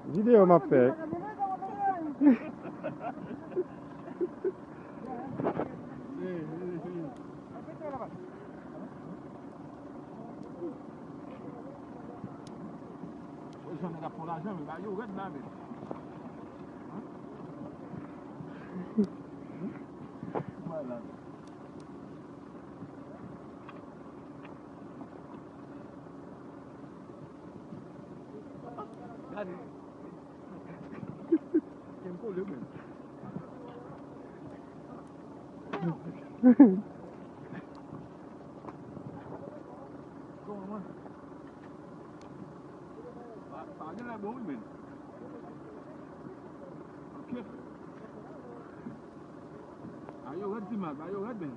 Video m'a fait. J'en ai pour l'argent, mais il y a rien de là, mais. Voilà. Allez. C'est un peu le même. Comment? Pas de la bonne, mais. Ok. Are you ready, man? Are you ready?